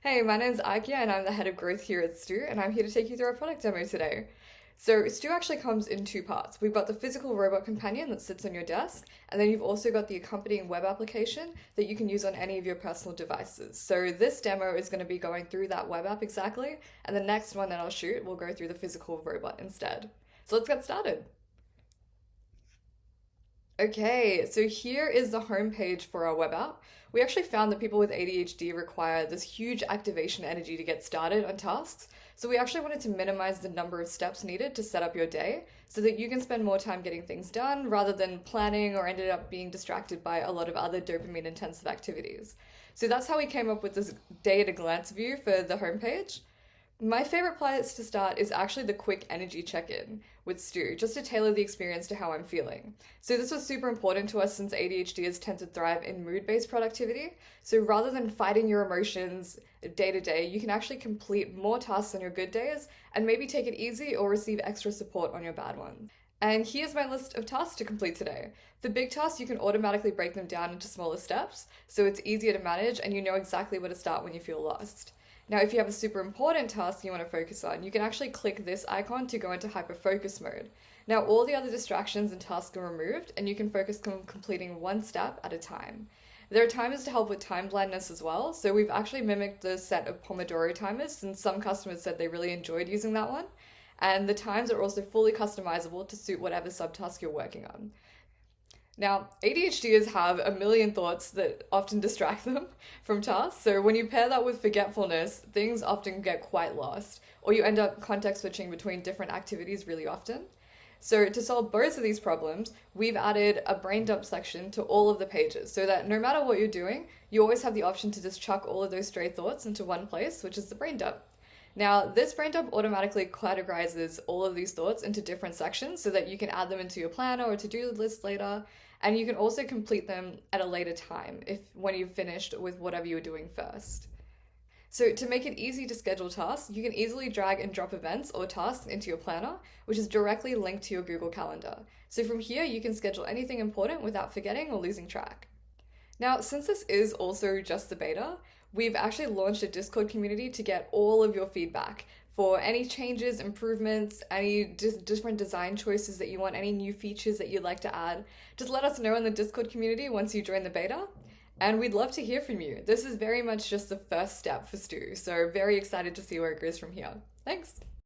Hey, my name's Akia and I'm the head of growth here at STU, and I'm here to take you through our product demo today. So STU actually comes in two parts. We've got the physical robot companion that sits on your desk, and then you've also got the accompanying web application that you can use on any of your personal devices. So this demo is going to be going through that web app exactly, and the next one that I'll shoot will go through the physical robot instead. So let's get started. Okay, so here is the homepage for our web app. We actually found that people with ADHD require this huge activation energy to get started on tasks. So we actually wanted to minimize the number of steps needed to set up your day so that you can spend more time getting things done rather than planning or ended up being distracted by a lot of other dopamine intensive activities. So that's how we came up with this day at a glance view for the homepage. My favorite place to start is actually the quick energy check-in with Stu, just to tailor the experience to how I'm feeling. So this was super important to us since ADHDers tend to thrive in mood-based productivity. So rather than fighting your emotions day to day, you can actually complete more tasks on your good days and maybe take it easy or receive extra support on your bad ones. And here's my list of tasks to complete today. For big tasks, you can automatically break them down into smaller steps, so it's easier to manage and you know exactly where to start when you feel lost. Now, if you have a super important task you want to focus on, you can actually click this icon to go into hyper-focus mode. Now, all the other distractions and tasks are removed, and you can focus on completing one step at a time. There are timers to help with time blindness as well, so we've actually mimicked the set of Pomodoro timers since some customers said they really enjoyed using that one. And the times are also fully customizable to suit whatever subtask you're working on. Now, ADHDers have a million thoughts that often distract them from tasks, so when you pair that with forgetfulness, things often get quite lost, or you end up context switching between different activities really often. So to solve both of these problems, we've added a brain dump section to all of the pages so that no matter what you're doing, you always have the option to just chuck all of those stray thoughts into one place, which is the brain dump. Now, this brain dump automatically categorizes all of these thoughts into different sections so that you can add them into your planner or to-do list later, and you can also complete them at a later time if when you've finished with whatever you were doing first. So to make it easy to schedule tasks, you can easily drag and drop events or tasks into your planner, which is directly linked to your Google Calendar. So from here, you can schedule anything important without forgetting or losing track. Now, since this is also just the beta, we've actually launched a Discord community to get all of your feedback for any changes, improvements, any different design choices that you want, any new features that you'd like to add. Just let us know in the Discord community once you join the beta, and we'd love to hear from you. This is very much just the first step for Stu, so very excited to see where it goes from here. Thanks!